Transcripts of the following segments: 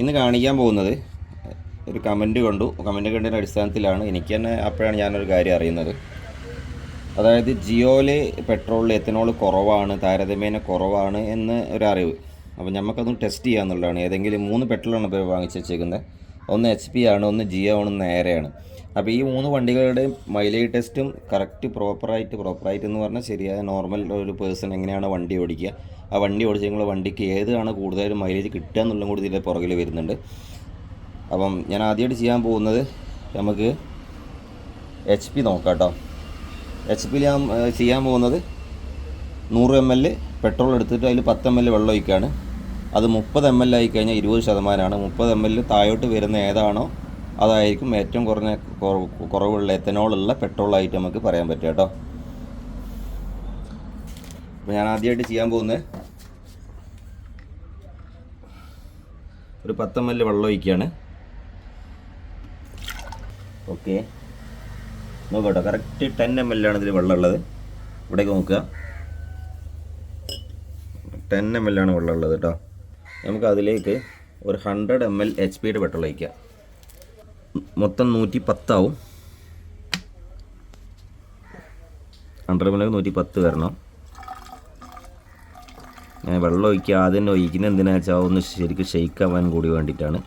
ഇന്ന് കാണിക്കാൻ പോകുന്നത് ഒരു കമൻറ്റ് കണ്ടതിൻ്റെ അടിസ്ഥാനത്തിലാണ് എനിക്ക് തന്നെ അപ്പോഴാണ് ഞാനൊരു കാര്യം അറിയുന്നത്. അതായത് ജിയോയിൽ പെട്രോളിൽ എത്തനോൾ കുറവാണ്, താരതമ്യേന കുറവാണ് എന്ന് ഒരറിവ്. അപ്പോൾ നമുക്കതൊന്ന് ടെസ്റ്റ് ചെയ്യാന്നുള്ളതാണ്. ഏതെങ്കിലും 3 പെട്രോളാണ് ഇപ്പോൾ വാങ്ങിച്ച് വെച്ചേക്കുന്നത്. ഒന്ന് HP ആണ്, ഒന്ന് ജിയോ ആണ്, നേരെയാണ്. അപ്പോൾ ഈ 3 വണ്ടികളുടെയും മൈലേജ് ടെസ്റ്റും കറക്റ്റ് പ്രോപ്പറായിട്ട് എന്ന് പറഞ്ഞാൽ ശരിയായ നോർമൽ ഒരു പേഴ്സൺ എങ്ങനെയാണ് വണ്ടി ഓടിക്കുക, ആ വണ്ടി ഓടിച്ച് നിങ്ങൾ വണ്ടിക്ക് ഏതാണ് കൂടുതൽ മൈലേജ് കിട്ടുക എന്നുള്ളതും കൂടി ഇതിൻ്റെ പുറകിൽ വരുന്നുണ്ട്. അപ്പം ഞാൻ ആദ്യമായിട്ട് ചെയ്യാൻ പോകുന്നത് നമുക്ക് HP നോക്കാം കേട്ടോ. HP ഞാൻ ചെയ്യാൻ പോകുന്നത് 100 ml പെട്രോൾ എടുത്തിട്ട് അതിൽ 10 ml വെള്ളം ഒഴിക്കുകയാണ്. അത് 30 ml ആയി കഴിഞ്ഞാൽ 20%. 30 ml താഴോട്ട് വരുന്ന ഏതാണോ അതായിരിക്കും ഏറ്റവും കുറവുള്ള എത്തനോളുള്ള പെട്രോളായിട്ട് നമുക്ക് പറയാൻ പറ്റും കേട്ടോ. അപ്പോൾ ഞാൻ ആദ്യമായിട്ട് ചെയ്യാൻ പോകുന്നത് ഒരു 10 ml വെള്ളം ഒഴിക്കുകയാണ്. ഓക്കെ, നോക്കട്ടോ, കറക്റ്റ് 10 ml ആണ് ഇതിൽ വെള്ളമുള്ളത്. ഇവിടേക്ക് നോക്കുക, 10 ml ആണ് വെള്ളമുള്ളത് കേട്ടോ. നമുക്ക് അതിലേക്ക് ഒരു 100 ml HP പെട്രോൾ ഒഴിക്കുക. മൊത്തം 110 ആവും. 100 ml 110 വരണം. ഞാൻ വെള്ളം ഒഴിക്കുക ആദ്യം തന്നെ ഒഴിക്കുന്നത് എന്തിനാണെന്ന് വെച്ചാൽ ഒന്ന് ശരിക്കും ഷെയ്ക്ക് ആവാൻ കൂടി വേണ്ടിയിട്ടാണ്.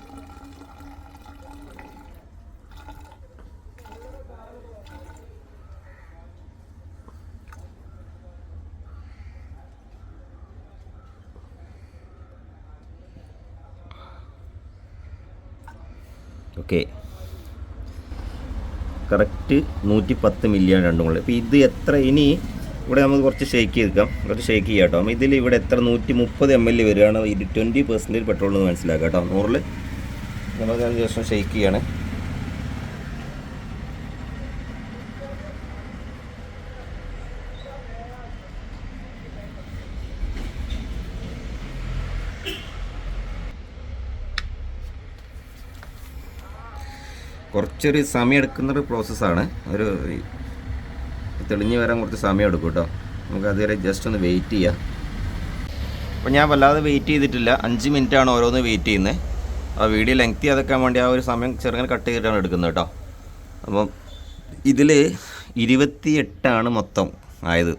ഓക്കെ, കറക്റ്റ് 110 മില്ലിയാണ് രണ്ടും കൂടെ. അപ്പോൾ ഇത് എത്ര, ഇനി ഇവിടെ നമുക്ക് കുറച്ച് ഷേക്ക് ചെയ്തെടുക്കാം, കുറച്ച് ഷേക്ക് ചെയ്യാം കേട്ടോ. അപ്പോൾ ഇതിൽ ഇവിടെ എത്ര 130 ml വരികയാണ്, ഇത് 20% പെട്രോൾ എന്ന് മനസ്സിലാക്കാം കേട്ടോ. 100 നമ്മൾ ജസ്റ്റ് ഷേക്ക് ചെയ്യാണ്. കുറച്ചൊരു സമയം എടുക്കുന്നൊരു പ്രോസസ്സാണ്. ഒരു തെളിഞ്ഞ് വരാൻ കുറച്ച് സമയം എടുക്കും കേട്ടോ. നമുക്ക് അതുവരെ ജസ്റ്റ് ഒന്ന് വെയിറ്റ് ചെയ്യാം. അപ്പോൾ ഞാൻ വല്ലാതെ വെയിറ്റ് ചെയ്തിട്ടില്ല, 5 മിനിറ്റാണ് ഓരോന്ന് വെയിറ്റ് ചെയ്യുന്നത്. ആ വീഡിയോ ലെങ്തി അതൊക്കാൻ വേണ്ടി ആ ഒരു സമയം ചെറുങ്ങനെ കട്ട് ചെയ്തിട്ടാണ് എടുക്കുന്നത് കേട്ടോ. അപ്പം ഇതിൽ 28 മൊത്തം ആയത്.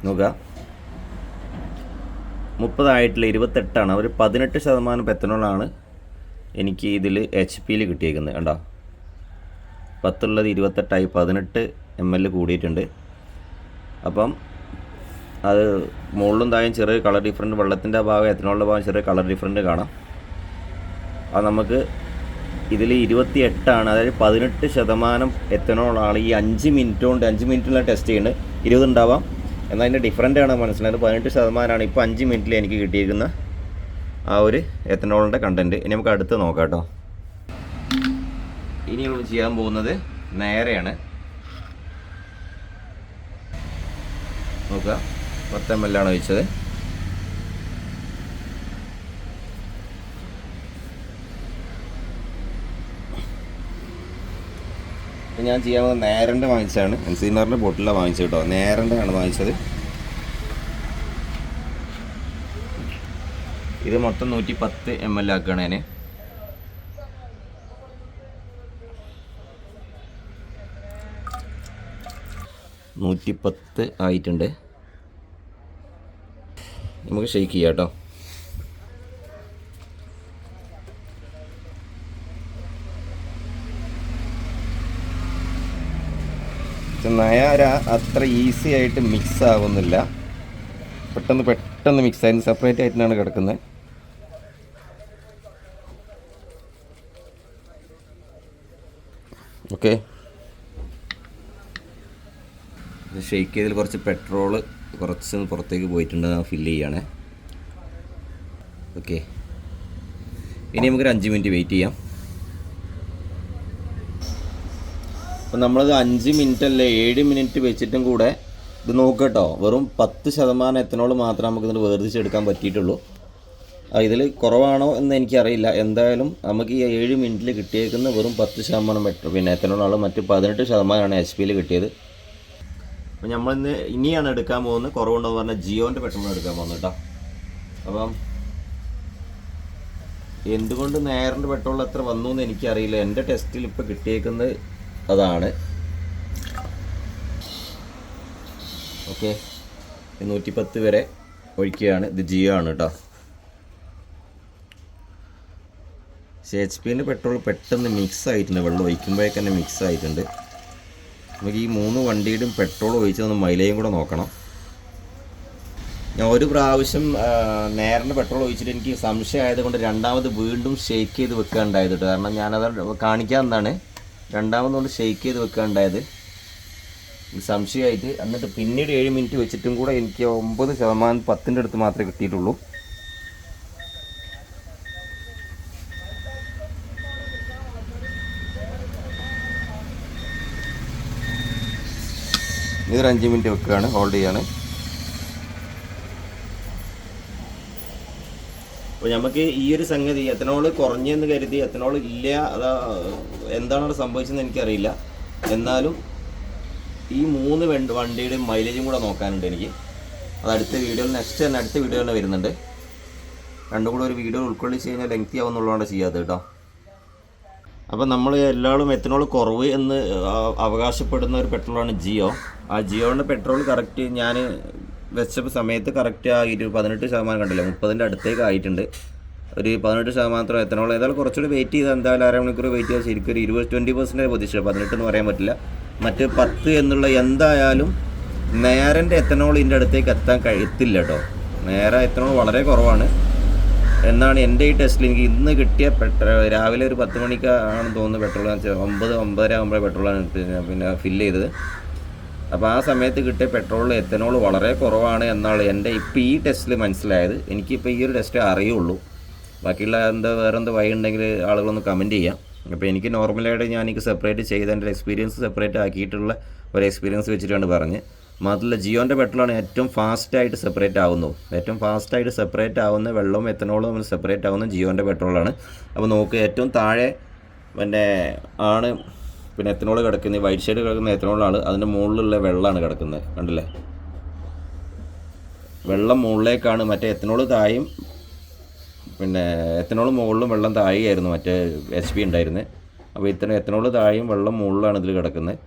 നോക്കുക, 30 ആയിട്ടില്ല, 28. ഒരു 18% എത്തനോളാണ് എനിക്ക് ഇതിൽ HP കിട്ടിയേക്കുന്നത് കണ്ടോ. 10 ഉള്ളത് 28 18 ml കൂടിയിട്ടുണ്ട്. അപ്പം അത് മുകളിലും താഴെയും ചെറിയ കളർ ഡിഫറൻറ്റ്, വെള്ളത്തിൻ്റെ ഭാഗം എത്തനോളിൻ്റെ ഭാഗം ചെറിയ കളർ ഡിഫറൻറ്റ് കാണാം. അത് നമുക്ക് ഇതിൽ 28, അതായത് 18% എത്തനോളാണ് ഈ 5 മിനിറ്റ് കൊണ്ട്. 5 മിനിറ്റിലാണ് ടെസ്റ്റ് ചെയ്യുന്നത്. 20 ഉണ്ടാവാം, എന്നാൽ അതിൻ്റെ ഡിഫറൻ്റാണ് മനസ്സിലായത്. 18% ഇപ്പോൾ 5 മിനിറ്റിൽ എനിക്ക് കിട്ടിയിരിക്കുന്ന ആ ഒരു എത്തനോളിൻ്റെ കണ്ടൻറ്റ്. ഇനി നമുക്ക് അടുത്ത് നോക്കാം കേട്ടോ. ഇനി നമ്മൾ ചെയ്യാൻ പോകുന്നത് നേരെയാണ്. നോക്കുക, 10 ml ആണ് ഒഴിച്ചത്. ഞാൻ ചെയ്യാൻ പോകുന്നത് നേരൻ്റെ വാങ്ങിച്ചതാണ്. എൻസീമറിൻ്റെ ബോട്ടിലാണ് വാങ്ങിച്ചത് കേട്ടോ. നേരൻ്റെ ആണ് വാങ്ങിച്ചത്. ഇത് മൊത്തം 110 ml ആക്കുകയാണ് ഞാൻ. ആയിട്ടുണ്ട്. നമുക്ക് ഷെയ്ക്ക് ചെയ്യാം കേട്ടോ. നയാര അത്ര ഈസി ആയിട്ട് മിക്സ് ആവുന്നില്ല. പെട്ടെന്ന് മിക്സ് ആയി സെപ്പറേറ്റ് ആയിട്ടാണ് കിടക്കുന്നത്. ഓക്കെ, ഷെയ്ക്ക് ചെയ്തതിൽ കുറച്ച് പെട്രോള് കുറച്ച് പുറത്തേക്ക് പോയിട്ടുണ്ട്, ഫില്ല് ചെയ്യാണ്. ഓക്കെ, ഇനി നമുക്കൊരു 5 മിനിറ്റ് വെയിറ്റ് ചെയ്യാം. അപ്പം നമ്മളത് 5 മിനിറ്റ് അല്ല 7 മിനിറ്റ് വെച്ചിട്ടും കൂടെ ഇത് നോക്കട്ടോ, വെറും 10% എത്തനോൾ മാത്രമേ നമുക്ക് ഇതിന് വേർതിരിച്ചെടുക്കാൻ പറ്റിയിട്ടുള്ളൂ. ഇതിൽ കുറവാണോ എന്ന് എനിക്കറിയില്ല. എന്തായാലും നമുക്ക് ഈ 7 മിനിറ്റിൽ കിട്ടിയേക്കുന്ന വെറും 10% പെട്രോൾ പിന്നെ എത്തനോളാണ്. മറ്റ് 18% HP കിട്ടിയത്. അപ്പോൾ നമ്മളിന്ന് ഇനിയാണ് എടുക്കാൻ പോകുന്നത്. കുറവുണ്ടെന്ന് പറഞ്ഞാൽ ജിയോൻ്റെ പെട്രോൾ എടുക്കാൻ പോകുന്നത് കേട്ടോ. അപ്പം എന്തുകൊണ്ട് നേരിൻ്റെ പെട്രോൾ എത്ര വന്നു എന്ന് എനിക്കറിയില്ല. എൻ്റെ ടെസ്റ്റിൽ ഇപ്പോൾ കിട്ടിയേക്കുന്നത് അതാണ്. ഓക്കെ, 110 വരെ ഒഴിക്കുകയാണ്. ഇത് ജിയോ ആണ് കേട്ടോ. HP പെട്രോൾ പെട്ടെന്ന് മിക്സ് ആയിട്ടുണ്ട്, വെള്ളം ഒഴിക്കുമ്പോഴേക്ക് തന്നെ മിക്സ് ആയിട്ടുണ്ട്. നമുക്ക് ഈ 3 വണ്ടിയുടെയും പെട്രോൾ ഒഴിച്ചൊന്ന് മൈലേജും കൂടെ നോക്കണം. ഞാൻ ഒരു പ്രാവശ്യം നേരിൻ്റെ പെട്രോൾ ഒഴിച്ചിട്ട് എനിക്ക് സംശയം ആയതുകൊണ്ട് രണ്ടാമത് വീണ്ടും ഷെയ്ക്ക് ചെയ്ത് വെക്കാനുണ്ടായത് കേട്ടോ. കാരണം ഞാനത് കാണിക്കാവുന്നതാണ്. രണ്ടാമതുകൊണ്ട് ഷെയ്ക്ക് ചെയ്ത് വെക്കാനുണ്ടായത് സംശയമായിട്ട്. എന്നിട്ട് പിന്നീട് 7 മിനിറ്റ് വെച്ചിട്ടും കൂടെ എനിക്ക് 9% 10ൻ്റെ അടുത്ത് മാത്രമേ കിട്ടിയിട്ടുള്ളൂ. ഇതൊരു 5 മിനിറ്റ് വെക്കുകയാണ്, ഹോൾഡ് ചെയ്യാണ്. അപ്പോൾ നമുക്ക് ഈ ഒരു സംഗതി എത്തനോൾ കുറഞ്ഞെന്ന് കരുതി എത്തനോൾ ഇല്ല, അതാ എന്താണ് സംഭവിച്ചതെന്ന് എനിക്കറിയില്ല. എന്നാലും ഈ 3 വണ്ടിയുടെ മൈലേജും കൂടെ നോക്കാനുണ്ട് എനിക്ക്. അത് അടുത്ത വീഡിയോയിൽ അടുത്ത വീഡിയോ തന്നെ വരുന്നുണ്ട്. രണ്ടും കൂടെ ഒരു വീഡിയോ ഉൾക്കൊള്ളിച്ച് കഴിഞ്ഞാൽ ലെങ്തി ആവുന്നുള്ളതാണ് ചെയ്യാത്തത് കേട്ടോ. അപ്പോൾ നമ്മൾ എല്ലാവരും എത്തനോൾ കുറവ് എന്ന് അവകാശപ്പെടുന്ന ഒരു പെട്രോളാണ് ജിയോ. ആ ജിയോയുടെ പെട്രോൾ കറക്റ്റ് ഞാൻ വെച്ച സമയത്ത് കറക്റ്റ് ആ 18% കണ്ടില്ല, 30ൻ്റെ അടുത്തേക്ക് ആയിട്ടുണ്ട്. ഒരു 18% എത്തനോൾ. ഏതായാലും കുറച്ചുകൂടി വെയിറ്റ് ചെയ്താൽ എന്തായാലും അരമണിക്കൂർ വെയിറ്റ് ചെയ്താൽ ശരിക്കും ഒരു 20% പൊതിച്ചില്ല. 18 എന്ന് പറയാൻ പറ്റില്ല. മറ്റ് 10 എന്നുള്ള എന്തായാലും നേരൻ്റെ എത്തനോളിൻ്റെ അടുത്തേക്ക് എത്തില്ല കേട്ടോ. നേരെ എത്തനോൾ വളരെ കുറവാണ് എന്നാണ് എൻ്റെ ഈ ടെസ്റ്റിൽ എനിക്ക് ഇന്ന് കിട്ടിയ രാവിലെ ഒരു 10 മണിക്കാണെന്ന് തോന്നുന്നു പെട്രോൾ. 9-9:30 ആകുമ്പോഴേ പെട്രോളാണ് പിന്നെ ഫില്ല് ചെയ്തത്. അപ്പോൾ ആ സമയത്ത് കിട്ടിയ പെട്രോളിൽ എത്തനോൾ വളരെ കുറവാണ് എന്നാണ് എൻ്റെ ഇപ്പോൾ ഈ ടെസ്റ്റിൽ മനസ്സിലായത്. എനിക്കിപ്പോൾ ഈ ഒരു ടെസ്റ്റ് അറിയുള്ളൂ. ബാക്കിയുള്ള വേറെന്ത് വഴി ഉണ്ടെങ്കിൽ ആളുകളൊന്ന് കമൻറ്റ് ചെയ്യാം. അപ്പോൾ എനിക്ക് നോർമലായിട്ട് എനിക്ക് സെപ്പറേറ്റ് ചെയ്ത് എൻ്റെ എക്സ്പീരിയൻസ് സെപ്പറേറ്റ് ആക്കിയിട്ടുള്ള ഒരു എക്സ്പീരിയൻസ് വെച്ചിട്ടാണ് പറഞ്ഞ്. മാത്രമല്ല ജിയോൻ്റെ പെട്രോളാണ് ഏറ്റവും ഫാസ്റ്റായിട്ട് സെപ്പറേറ്റ് ആവുന്നത്. ഏറ്റവും ഫാസ്റ്റായിട്ട് സെപ്പറേറ്റ് ആവുന്ന വെള്ളവും എത്തനോളും നമ്മൾ സെപ്പറേറ്റ് ആവുന്ന ജിയോൻ്റെ പെട്രോളാണ്. അപ്പോൾ നോക്ക്, ഏറ്റവും താഴെ ആണ് എത്തനോൾ കിടക്കുന്നത്. വൈറ്റ് ഷെയ്ഡ് കിടക്കുന്ന എത്തനോളാണ്. അതിൻ്റെ മുകളിലുള്ള വെള്ളമാണ് കിടക്കുന്നത്, കണ്ടില്ലേ? വെള്ളം മുകളിലേക്കാണ്, മറ്റേ എത്തനോൾ താഴെയും എത്തനോൾ മുകളിലും വെള്ളം താഴെയായിരുന്നു മറ്റേ HP ഉണ്ടായിരുന്നത്. അപ്പോൾ എത്തനോൾ താഴെയും വെള്ളം മുകളിലാണ് ഇതിൽ കിടക്കുന്നത്.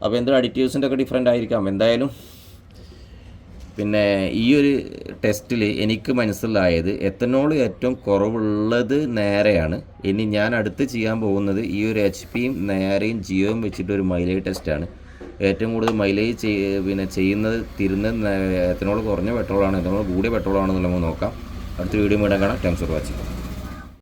അപ്പോൾ എന്തൊരു അഡിറ്റീവ്സിൻ്റെ ഒക്കെ ഡിഫറെൻ്റ് ആയിരിക്കാം. എന്തായാലും ഈ ഒരു ടെസ്റ്റിൽ എനിക്ക് മനസ്സിലായത് എത്തനോൾ ഏറ്റവും കുറവുള്ളത് നേരെയാണ്. ഇനി ഞാൻ അടുത്ത് ചെയ്യാൻ പോകുന്നത് ഈ ഒരു HPയും നേരെയും ജിയോയും വെച്ചിട്ടൊരു മൈലേജ് ടെസ്റ്റാണ്. ഏറ്റവും കൂടുതൽ മൈലേജ് ചെയ്യുന്നത് എത്തനോൾ കുറഞ്ഞ പെട്രോളാണ്, എത്തനോൾ കൂടിയ പെട്രോളാണെന്നുള്ളത് നമുക്ക് നോക്കാം. അടുത്ത വീഡിയോ വീണ്ടും കാണാം. Thanks for watching.